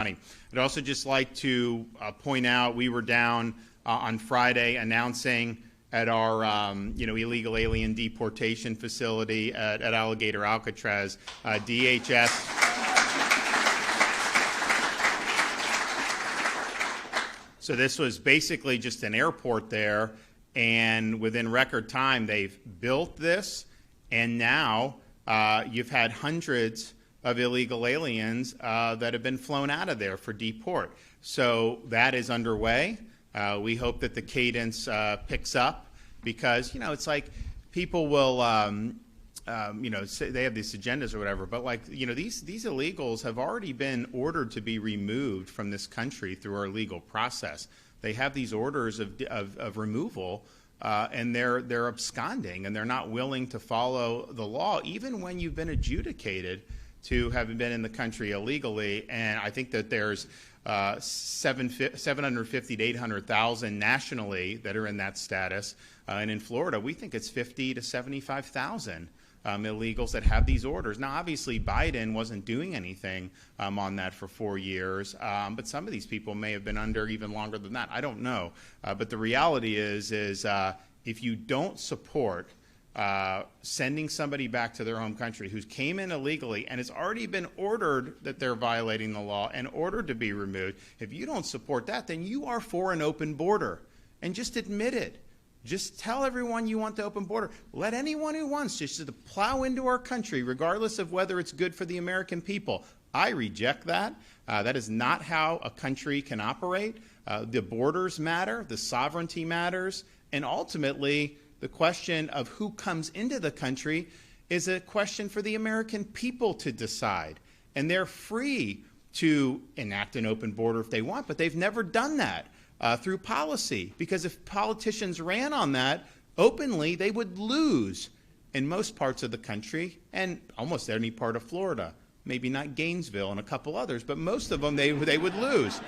I'd also just like to point out we were down on Friday announcing at our illegal alien deportation facility at Alligator Alcatraz, DHS. So this was basically just an airport there, and within record time they've built this, and now you've had hundreds of illegal aliens that have been flown out of there for deport. So that is underway. We hope that the cadence picks up because, it's like people will, say they have these agendas or whatever, but these illegals have already been ordered to be removed from this country through our legal process. They have these orders of removal, and they're absconding, and they're not willing to follow the law, even when you've been adjudicated to have been in the country illegally. And I think that there's 750 to 800,000 nationally that are in that status. And in Florida, we think it's 50 to 75,000 illegals that have these orders. Now, obviously, Biden wasn't doing anything on that for 4 years, but some of these people may have been under even longer than that. I don't know. But the reality is if you don't support sending somebody back to their home country who came in illegally and it's already been ordered that they're violating the law and ordered to be removed, if you don't support that, then you are for an open border. And just admit it. Just tell everyone you want the open border. Let anyone who wants just to plow into our country, regardless of whether it's good for the American people. I reject that. That is not how a country can operate. The borders matter. The sovereignty matters. And ultimately, the question of who comes into the country is a question for the American people to decide. And they're free to enact an open border if they want, but they've never done that through policy. Because if politicians ran on that openly, they would lose in most parts of the country and almost any part of Florida. Maybe not Gainesville and a couple others, but most of them they would lose.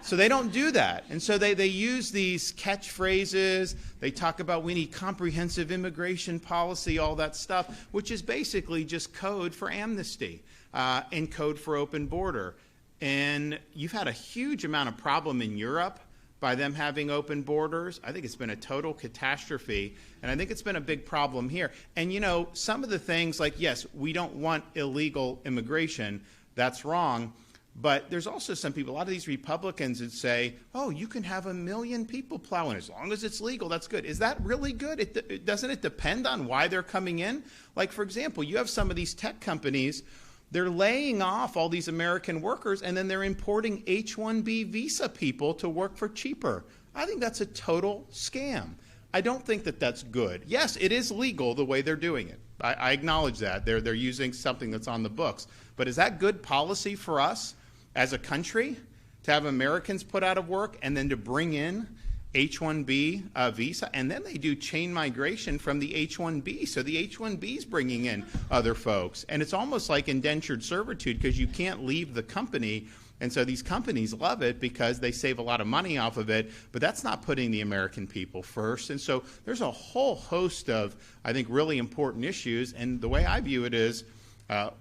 So they don't do that. And so they use these catchphrases. They talk about we need comprehensive immigration policy, all that stuff, which is basically just code for amnesty and code for open border. And you've had a huge amount of problem in Europe by them having open borders. I think it's been a total catastrophe. And I think it's been a big problem here. And, some of the things like, yes, we don't want illegal immigration. That's wrong. But there's also some people, a lot of these Republicans that say, oh, you can have 1 million people plowing as long as it's legal. That's good. Is that really good? Doesn't it depend on why they're coming in? Like, for example, you have some of these tech companies, they're laying off all these American workers, and then they're importing H-1B visa people to work for cheaper. I think that's a total scam. I don't think that that's good. Yes, it is legal the way they're doing it. I acknowledge that. They're using something that's on the books. But is that good policy for us as a country to have Americans put out of work and then to bring in H-1B visa? And then they do chain migration from the H-1B. So the H-1B is bringing in other folks. And it's almost like indentured servitude because you can't leave the company. And so these companies love it because they save a lot of money off of it, but that's not putting the American people first. And so there's a whole host of, I think, really important issues. And the way I view it is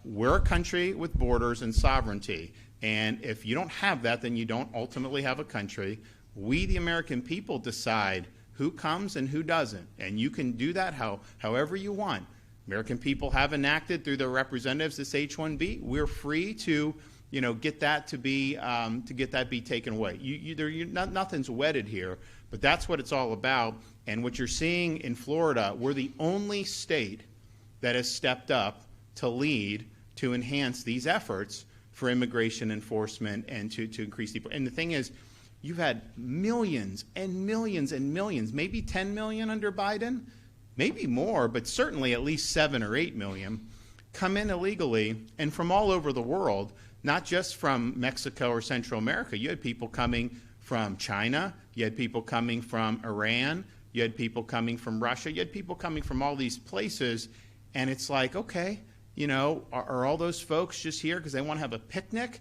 we're a country with borders and sovereignty. And if you don't have that, then you don't ultimately have a country. We, the American people, decide who comes and who doesn't. And you can do that however you want. American people have enacted through their representatives this H-1B. We're free to get that to be taken away. Nothing's wedded here, but that's what it's all about. And what you're seeing in Florida, we're the only state that has stepped up to lead to enhance these efforts for immigration enforcement and to increase the. And the thing is, you've had millions and millions and millions, maybe 10 million under Biden, maybe more, but certainly at least 7 or 8 million, come in illegally and from all over the world. Not just from Mexico or Central America. You had people coming from China. You had people coming from Iran. You had people coming from Russia. You had people coming from all these places. And it's like, okay, are all those folks just here because they want to have a picnic?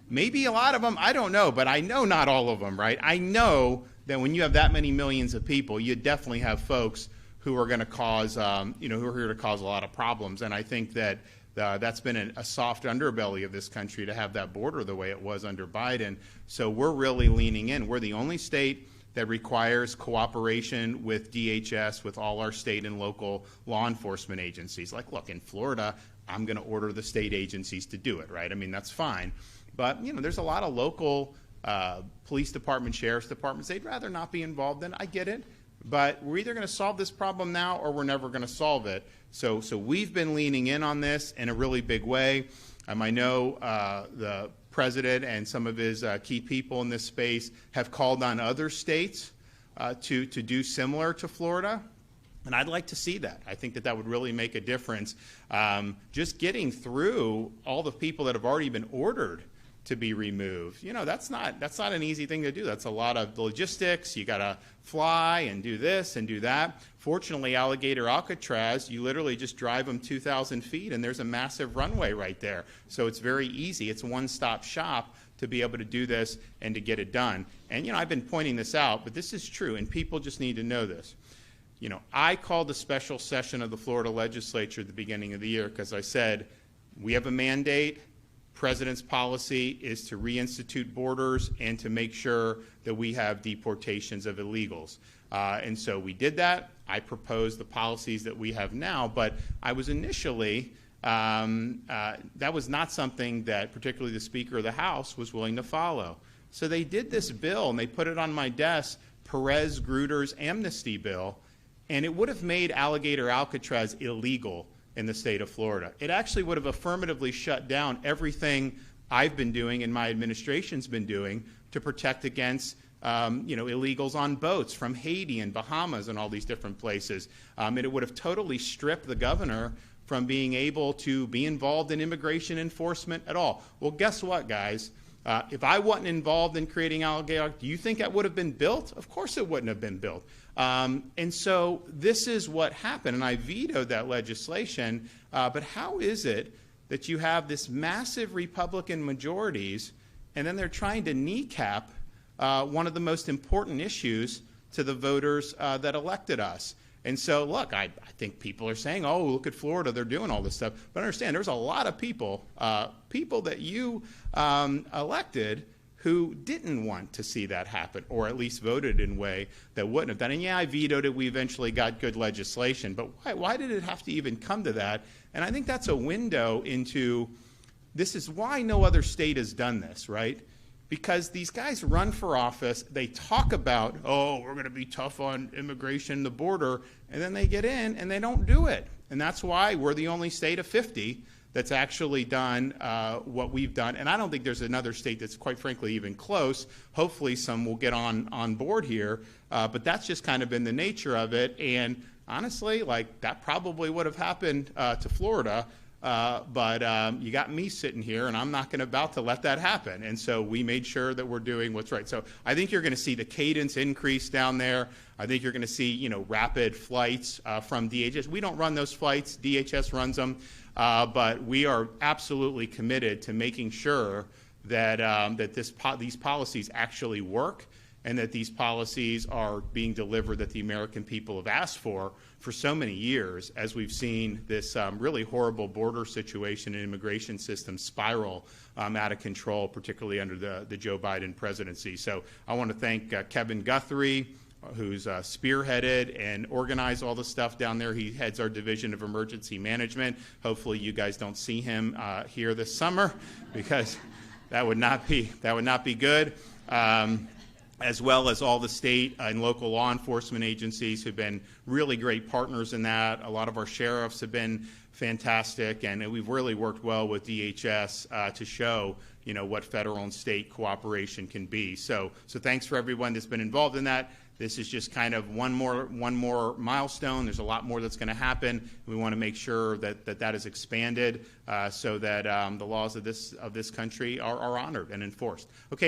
Maybe a lot of them. I don't know. But I know not all of them, right? I know that when you have that many millions of people, you definitely have folks who are going to cause, who are here to cause a lot of problems. And I think that That's been a soft underbelly of this country to have that border the way it was under Biden. So we're really leaning in. We're the only state that requires cooperation with DHS, with all our state and local law enforcement agencies. Like, look, in Florida, I'm going to order the state agencies to do it, right? I mean, that's fine. But, you know, there's a lot of local police department, sheriff's departments, they'd rather not be involved in. I get it. But we're either going to solve this problem now or we're never going to solve it. So we've been leaning in on this in a really big way. I know the president and some of his key people in this space have called on other states to do similar to Florida. And I'd like to see that. I think that would really make a difference. Just getting through all the people that have already been ordered to be removed. You know, that's not an easy thing to do. That's a lot of logistics. You got to fly and do this and do that. Fortunately, Alligator Alcatraz, you literally just drive them 2,000 feet and there's a massive runway right there. So it's very easy. It's a one-stop shop to be able to do this and to get it done. And, you know, I've been pointing this out, but this is true, and people just need to know this. You know, I called a special session of the Florida legislature at the beginning of the year because I said, we have a mandate. President's policy is to reinstitute borders and to make sure that we have deportations of illegals. And so we did that. I proposed the policies that we have now, but I was initially, that was not something that particularly the Speaker of the House was willing to follow. So they did this bill and they put it on my desk, Perez-Gruder's amnesty bill, and it would have made Alligator Alcatraz illegal in the state of Florida. It actually would have affirmatively shut down everything I've been doing and my administration's been doing to protect against illegals on boats from Haiti and Bahamas and all these different places. And it would have totally stripped the governor from being able to be involved in immigration enforcement at all. Well, guess what, guys? If I wasn't involved in creating Alligator, do you think that would have been built? Of course it wouldn't have been built. And so this is what happened, and I vetoed that legislation. But how is it that you have this massive Republican majorities, and then they're trying to kneecap one of the most important issues to the voters that elected us? And so, look, I think people are saying, oh, look at Florida, they're doing all this stuff. But understand, there's a lot of people that you elected who didn't want to see that happen, or at least voted in a way that wouldn't have done. And yeah, I vetoed it. We eventually got good legislation. But why did it have to even come to that? And I think that's a window into, this is why no other state has done this, right? Because these guys run for office, they talk about, oh, we're going to be tough on immigration, the border, and then they get in and they don't do it. And that's why we're the only state of 50 that's actually done what we've done. And I don't think there's another state that's quite frankly even close. Hopefully some will get on board here. But that's just kind of been the nature of it. And honestly, like, that probably would have happened to Florida. But you got me sitting here, and I'm not about to let that happen. And so we made sure that we're doing what's right. So I think you're going to see the cadence increase down there. I think you're going to see, rapid flights from DHS. We don't run those flights. DHS runs them. But we are absolutely committed to making sure that these policies actually work, and that these policies are being delivered that the American people have asked for so many years, as we've seen this really horrible border situation and immigration system spiral out of control, particularly under the Joe Biden presidency. So I want to thank Kevin Guthrie, who's spearheaded and organized all the stuff down there. He heads our Division of Emergency Management. Hopefully you guys don't see him here this summer, because that would not be good. As well as all the state and local law enforcement agencies who've been really great partners in that. A lot of our sheriffs have been fantastic, and we've really worked well with DHS to show, what federal and state cooperation can be. So thanks for everyone that's been involved in that. This is just kind of one more milestone. There's a lot more that's going to happen. We want to make sure that is expanded so that the laws of this country are honored and enforced. Okay.